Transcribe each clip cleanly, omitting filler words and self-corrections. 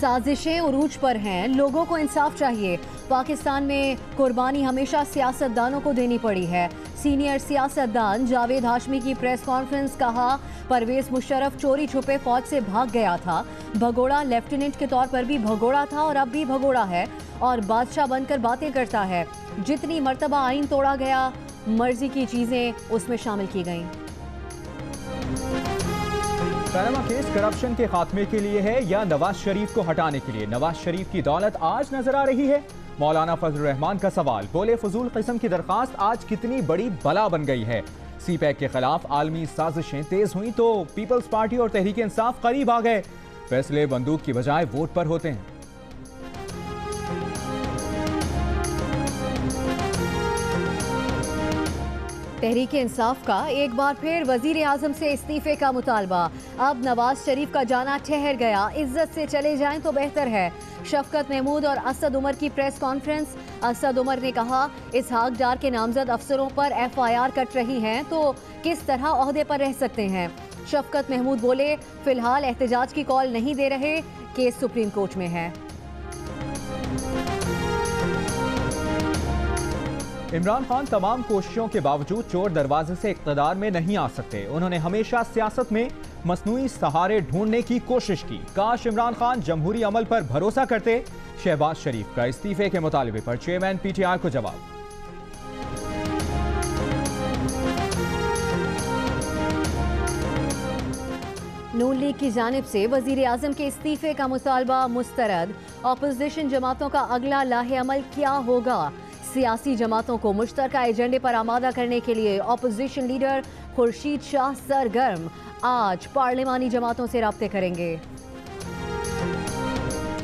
साजिशें उरूज पर हैं, लोगों को इंसाफ चाहिए। पाकिस्तान में कुर्बानी हमेशा सियासतदानों को देनी पड़ी है। सीनियर सियासतदान जावेद हाशमी की प्रेस कॉन्फ्रेंस, कहा परवेज मुशर्रफ चोरी छुपे फौज से भाग गया था। भगोड़ा लेफ्टिनेंट के तौर पर भी भगोड़ा था और अब भी भगोड़ा है और बादशाह बनकर बातें करता है। जितनी मर्तबा आइन तोड़ा गया, मर्जी की चीजें उसमें शामिल की गईं। पनामा केस करप्शन के खात्मे के लिए है या नवाज शरीफ को हटाने के लिए? नवाज शरीफ की दौलत आज नजर आ रही है? मौलाना फजल रहमान का सवाल, बोले फजूल किस्म की दरखास्त आज कितनी बड़ी बला बन गई है। सीपैक के खिलाफ आलमी साजिशें तेज हुई तो पीपल्स पार्टी और तहरीक इंसाफ करीब आ गए। फैसले बंदूक की बजाय वोट पर होते हैं। तहरीक इंसाफ का एक बार फिर वजीर आजम से इस्तीफे का मुतालबा। अब नवाज शरीफ का जाना ठहर गया, इज्जत से चले जाएं तो बेहतर है। शफकत महमूद और असद उमर की प्रेस कॉन्फ्रेंस। असद उमर ने कहा, इसहाक डार के नामजद अफसरों पर FIR कट रही हैं तो किस तरह ओहदे पर रह सकते हैं। शफकत महमूद बोले, फिलहाल एहतजाज की कॉल नहीं दे रहे, केस सुप्रीम कोर्ट में है। इमरान खान तमाम कोशिशों के बावजूद चोर दरवाजे से इक़्तिदार में नहीं आ सकते। उन्होंने हमेशा सियासत में मसनूई सहारे ढूंढने की कोशिश की। काश इमरान खान जमहूरी अमल पर भरोसा करते। शहबाज शरीफ का इस्तीफे के मुतालबे पर चेयरमैन PTI को जवाब। नून लीग की जानिब से वजीर आजम के इस्तीफे का मुतालबा मुस्तरद। अपोजिशन जमातों का अगला लाहे अमल क्या होगा? सियासी जमातों को मुश्तरका एजेंडे पर आमादा करने के लिए अपोजिशन लीडर खुर्शीद शाह सरगर्म। आज पार्लिमानी जमातों से राब्ते करेंगे।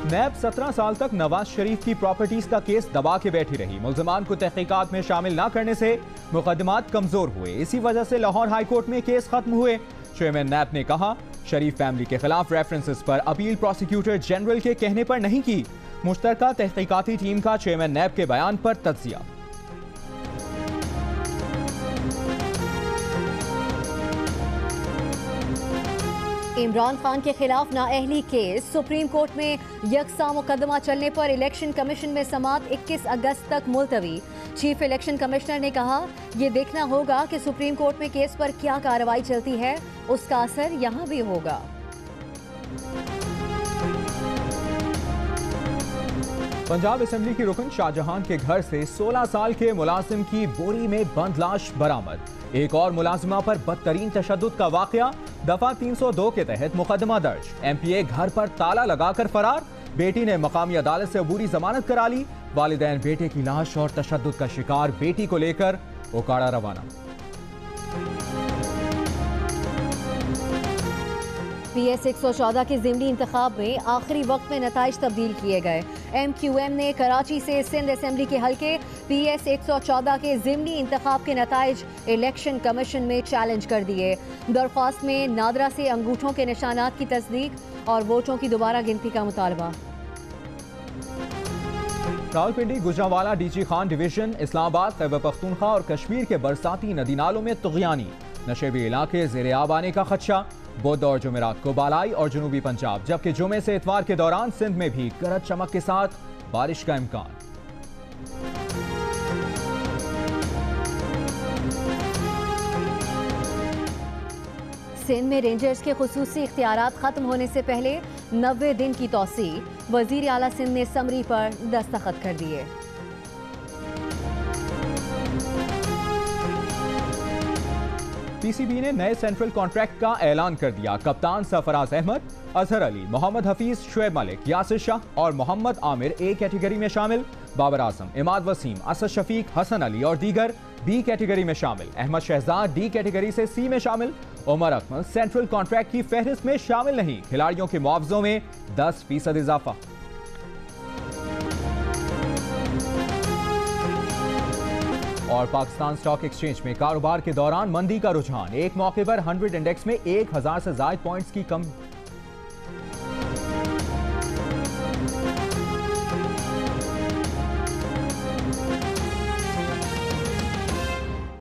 नैब 17 साल तक नवाज शरीफ की प्रॉपर्टीज का केस दबा के बैठी रही। मुल्ज़िमान को तहकीकात में शामिल न करने से मुकदमात कमजोर हुए। इसी वजह से लाहौर हाई कोर्ट में केस खत्म हुए। चेयरमैन नैब ने कहा, शरीफ फैमिली के खिलाफ रेफरेंसेस पर अपील प्रोसिक्यूटर जनरल के कहने पर नहीं की। मुश्तरका तहकीकाती टीम का चेयरमैन नैब के बयान पर तज्जिया। इमरान खान के खिलाफ नाअहली केस। सुप्रीम कोर्ट में यकसा मुकदमा चलने पर इलेक्शन कमीशन में समाअत 21 अगस्त तक मुलतवी। चीफ इलेक्शन कमिश्नर ने कहा, यह देखना होगा कि सुप्रीम कोर्ट में केस पर क्या कार्रवाई चलती है, उसका असर यहां भी होगा। पंजाब असेंबली की रुकन शाहजहां के घर से 16 साल के मुलाजिम की बोरी में बंद लाश बरामद। एक और मुलाजिमा पर बदतरीन तशद्दुद का वाकया। दफा 302 के तहत मुकदमा दर्ज। MPA घर पर ताला लगाकर फरार। बेटी ने मकामी अदालत से अबूरी जमानत करा ली। वालिदैन बेटे की लाश और तशद्दुद का शिकार बेटी को लेकर ओकाड़ा रवाना। PS 114 के ज़िमनी इंतखाब में आखिरी वक्त में नताइज तब्दील किए गए। MQM ने कराची से सिंध असेंबली के हल्के PS 114 के ज़िमनी इंतखाब के नताइज इलेक्शन कमीशन में चैलेंज कर दिए। दरख्वास्त में नादरा से अंगूठों के निशानात की तस्दीक और वोटों की दोबारा गिनती का मुतालबा। रावलपिंडी, गुजरांवाला, DG खान डिवीजन, इस्लामाबाद, खैबर पख्तूनख्वा और कश्मीर के बरसाती नदी नालों में तुग़यानी। नशेबी इलाके ज़ेरे आब आने का खदशा। बुध और जुमेरात को बालाई और जनूबी पंजाब, जबकि जुमे से इतवार के दौरान सिंध में भी गरज चमक के साथ बारिश का इम्कान। सिंध में रेंजर्स के खुसूसी इख्तियारात खत्म होने से पहले 90 दिन की तौसी। वजीर आला सिंध ने समरी पर दस्तखत कर दिए। PCB ने नए सेंट्रल कॉन्ट्रैक्ट का ऐलान कर दिया। कप्तान सरफराज अहमद, अजहर अली, मोहम्मद हफीज, शुएब मलिक, यासिर शाह और मोहम्मद आमिर A कैटेगरी में शामिल। बाबर आजम, इमाद वसीम, असद शफीक, हसन अली और दीगर B कैटेगरी में शामिल। अहमद शहजाद D कैटेगरी से C में शामिल। उमर अकमल सेंट्रल कॉन्ट्रैक्ट की फहरिस्त में शामिल नहीं। खिलाड़ियों के मुआवजों में 10% इजाफा। और पाकिस्तान स्टॉक एक्सचेंज में कारोबार के दौरान मंदी का रुझान। एक मौके पर 100 इंडेक्स में 1000 से ज्यादा पॉइंट्स की कम